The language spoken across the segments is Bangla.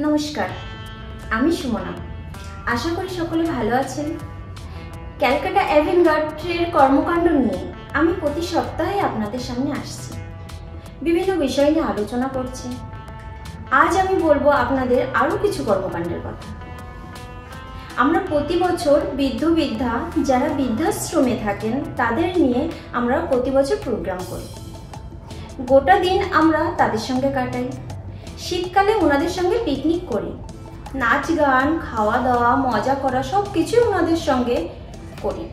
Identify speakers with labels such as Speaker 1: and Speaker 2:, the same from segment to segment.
Speaker 1: নমস্কার, আমি সুমনা। আশা করি সকলে ভালো আছেন। ক্যালকাটা অ্যাভেনগার্ডের কর্মকাণ্ড নিয়ে আমি প্রতি সপ্তাহে আপনাদের সামনে আসছি, বিভিন্ন বিষয় নিয়ে আলোচনা করছি। আজ আমি বলবো আপনাদের আরও কিছু কর্মকাণ্ডের কথা। আমরা প্রতি বছর বৃদ্ধ বৃদ্ধা যারা বৃদ্ধাশ্রমে থাকেন তাদের নিয়ে আমরা প্রতি বছর প্রোগ্রাম করি। গোটা দিন আমরা তাদের সঙ্গে কাটাই। শীতকালে ওনাদের সঙ্গে পিকনিক করি, নাচ গান, খাওয়া দাওয়া, মজা করা সব কিছুই ওনাদের সঙ্গে করি।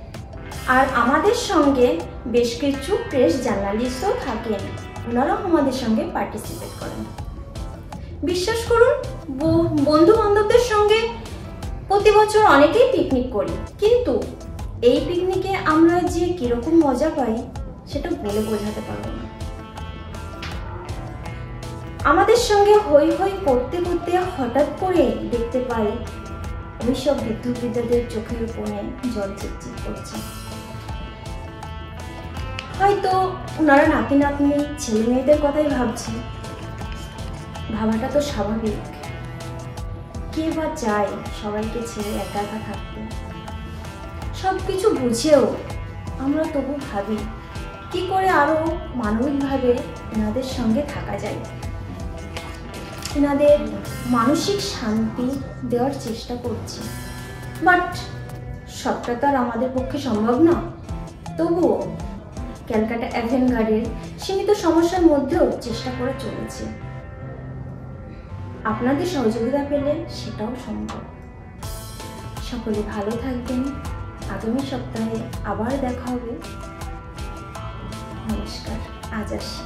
Speaker 1: আর আমাদের সঙ্গে বেশ কিছু প্রেস জার্নালিস্টও থাকেন, ওনারাও আমাদের সঙ্গে পার্টিসিপেট করেন। বিশ্বাস করুন, বন্ধু বান্ধবদের সঙ্গে প্রতি বছর অনেকেই পিকনিক করি, কিন্তু এই পিকনিকে আমরা যে কিরকম মজা পাই সেটা বলে বোঝাতে পারবো না। আমাদের সঙ্গে হই হই করতে করতে হঠাৎ করে দেখতে পাই ওই সব বৃদ্ধ বৃদ্ধাদের চোখের কোণে জল চিকচিক করছে। হয়তো ওনারা নাতি নাতনি ছেলে মেয়েদের কথাই ভাবছে। ভাবাটা তো স্বাভাবিক, কে বা চায় সবাইকে ছেড়ে একা একা থাকতে। সবকিছু বুঝেও আমরা তবু ভাবি কি করে আরো মানবিকভাবে এনাদের সঙ্গে থাকা যায়, এনাদের মানসিক শান্তি দেওয়ার চেষ্টা করছি। বাট সবটা তো আর আমাদের পক্ষে সম্ভব না। তবুও ক্যালকাটা অ্যাভেনগার্ডের সীমিত সমস্যার মধ্যেও চেষ্টা করে চলেছে। আপনাদের সহযোগিতা পেলে সেটাও সম্ভব। সকলে ভালো থাকবেন। আগামী সপ্তাহে আবার দেখা হবে। নমস্কার, আজ আসি।